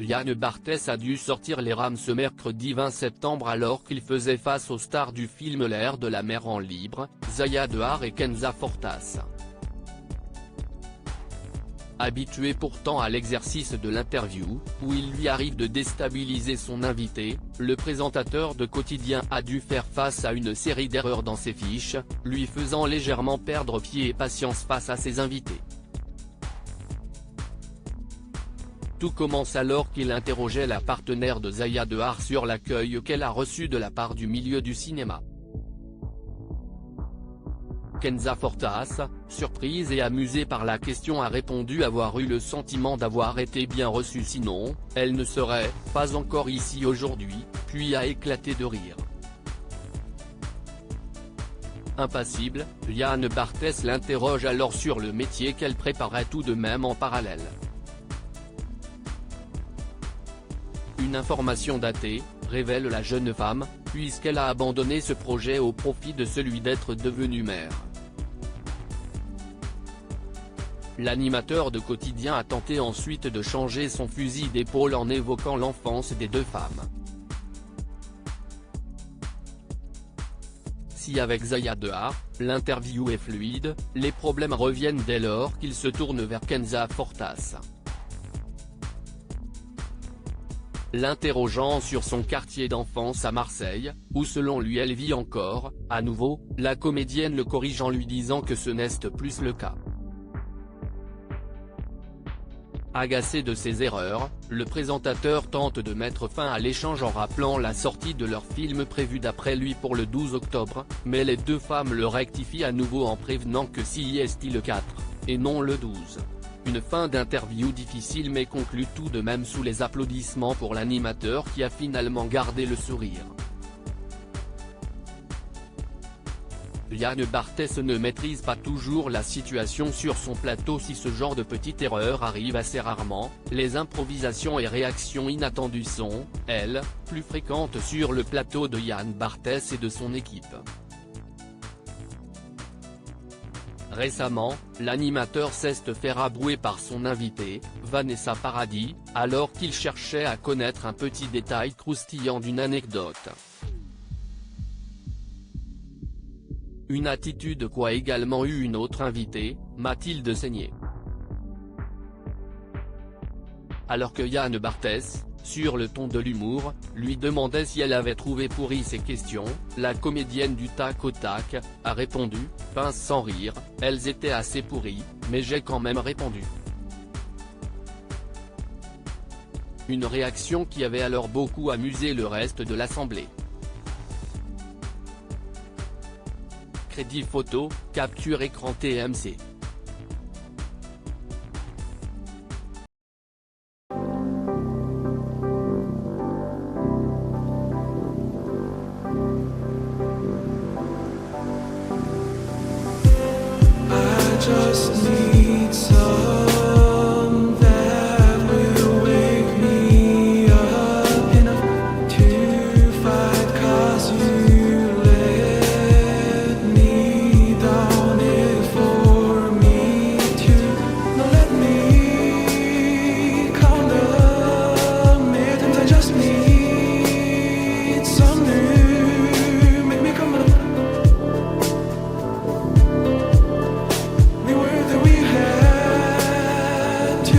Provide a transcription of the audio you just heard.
Yann Barthès a dû sortir les rames ce mercredi 20 septembre alors qu'il faisait face aux stars du film L'air de la mer en libre, Zaya Dehar et Kenza Fortas. Habitué pourtant à l'exercice de l'interview, où il lui arrive de déstabiliser son invité, le présentateur de Quotidien a dû faire face à une série d'erreurs dans ses fiches, lui faisant légèrement perdre pied et patience face à ses invités. Tout commence alors qu'il interrogeait la partenaire de Zaya Dehar sur l'accueil qu'elle a reçu de la part du milieu du cinéma. Kenza Fortas, surprise et amusée par la question, a répondu avoir eu le sentiment d'avoir été bien reçue, sinon, elle ne serait pas encore ici aujourd'hui, puis a éclaté de rire. Impassible, Yann Barthès l'interroge alors sur le métier qu'elle préparait tout de même en parallèle. Une information datée, révèle la jeune femme, puisqu'elle a abandonné ce projet au profit de celui d'être devenue mère. L'animateur de Quotidien a tenté ensuite de changer son fusil d'épaule en évoquant l'enfance des deux femmes. Si avec Zaya Dehar, l'interview est fluide, les problèmes reviennent dès lors qu'il se tourne vers Kenza Fortas. L'interrogeant sur son quartier d'enfance à Marseille, où selon lui elle vit encore, à nouveau, la comédienne le corrige en lui disant que ce n'est plus le cas. Agacé de ses erreurs, le présentateur tente de mettre fin à l'échange en rappelant la sortie de leur film prévu d'après lui pour le 12 octobre, mais les deux femmes le rectifient à nouveau en prévenant que si est le 4, et non le 12. Une fin d'interview difficile mais conclue tout de même sous les applaudissements pour l'animateur qui a finalement gardé le sourire. Yann Barthès ne maîtrise pas toujours la situation sur son plateau. Si ce genre de petite erreur arrive assez rarement, les improvisations et réactions inattendues sont, elles, plus fréquentes sur le plateau de Yann Barthès et de son équipe. Récemment, l'animateur s'est fait rabrouer par son invitée, Vanessa Paradis, alors qu'il cherchait à connaître un petit détail croustillant d'une anecdote. Une attitude qu'a également eu une autre invitée, Mathilde Seigné. Alors que Yann Barthès, sur le ton de l'humour, lui demandait si elle avait trouvé pourri ses questions, la comédienne du tac au tac, a répondu, pince sans rire, elles étaient assez pourries, mais j'ai quand même répondu. Une réaction qui avait alors beaucoup amusé le reste de l'assemblée. Crédit photo, capture écran TMC. Just need some that will wake me up enough to fight, 'cause you let me down it for me to. Now let me count the minutes. I just need some new, make me come up. We were that we had to